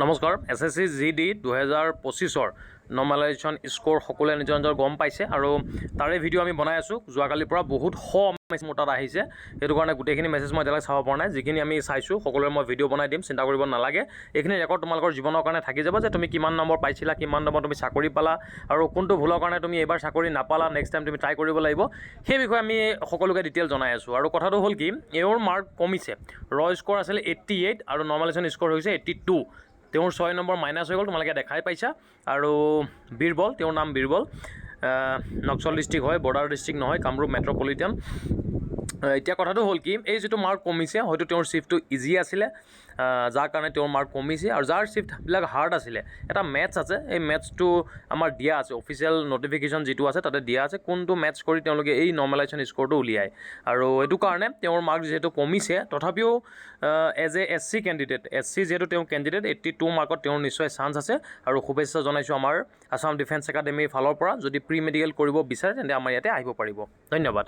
নমস্কাৰ। SSC GD 2025 নৰ্মেলাইজেশ্যন score সকলোৱে নিজৰ নিজৰ গম পাইছে আৰু তাৰে ভিডিঅ' আমি বনাই আছোঁ। যোৱাকালিৰ পৰা বহুত মেছেজ মোৰ তাত আহিছে, সেইটো কাৰণে গোটেইখিনি মেছেজ মই এতিয়ালৈকে চাব পৰা নাই। যিখিনি আমি চাইছোঁ সকলোৰে মই ভিডিঅ' বনাই দিম, চিন্তা কৰিব নালাগে। এইখিনি ৰেকৰ্ড তোমালোকৰ জীৱনৰ কাৰণে থাকি যাব যে তুমি কিমান নম্বৰ পাইছিলা, কিমান নম্বৰ তুমি চাকৰি পালা আৰু কোনটো ভুলৰ কাৰণে তুমি এইবাৰ চাকৰি নাপালা, নেক্সট টাইম তুমি ট্ৰাই কৰিব লাগিব। সেই বিষয়ে আমি সকলোকে ডিটেইল জনাই আছোঁ। আৰু কথাটো হ'ল কি, এওঁৰ মাৰ্ক কমিছে। ৰ স্ক'ৰ আছিলে 88 আৰু নৰ্মেলাইজেশ্যন স্ক'ৰ হৈছে 82। তেওঁৰ 6 নম্বৰ মাইনাছ হৈ গ'ল, তোমালোকে দেখাই পাইছা। আৰু বীৰবল, তেওঁৰ নাম বীৰবল, নক্সল ডিষ্ট্ৰিক্ট হয়, বৰ্ডাৰ ডিষ্ট্ৰিক্ট নহয়, কামৰূপ মেট্ৰ'পলিটান। এতিয়া কথাটো হ'ল কি, এই যিটো মাৰ্ক কমিছে হয়তো তেওঁৰ শ্বিফ্টটো ইজি আছিলে, যাৰ কাৰণে তেওঁৰ মাৰ্ক কমিছে। আৰু যাৰ শ্বিফ্টবিলাক হাৰ্ড আছিলে, এটা মেথছ আছে, এই মেথছটো আমাৰ দিয়া আছে, অফিচিয়েল নটিফিকেশ্যন যিটো আছে তাতে দিয়া আছে কোনটো মেথছ কৰি তেওঁলোকে এই নৰ্মেলাইজেশ্যন স্ক'ৰটো উলিয়ায়। আৰু এইটো কাৰণে তেওঁৰ মাৰ্ক যিহেতু কমিছে, তথাপিও as a SC candidate, SC যিহেতু তেওঁ কেণ্ডিডেট, 82 মাৰ্কত তেওঁৰ নিশ্চয় চান্স আছে। আৰু শুভেচ্ছা জনাইছোঁ আমাৰ আছাম ডিফেন্স একাডেমীৰ ফালৰ পৰা। যদি প্ৰি মেডিকেল কৰিব বিচাৰে তেন্তে আমাৰ ইয়াতে আহিব পাৰিব। ধন্যবাদ।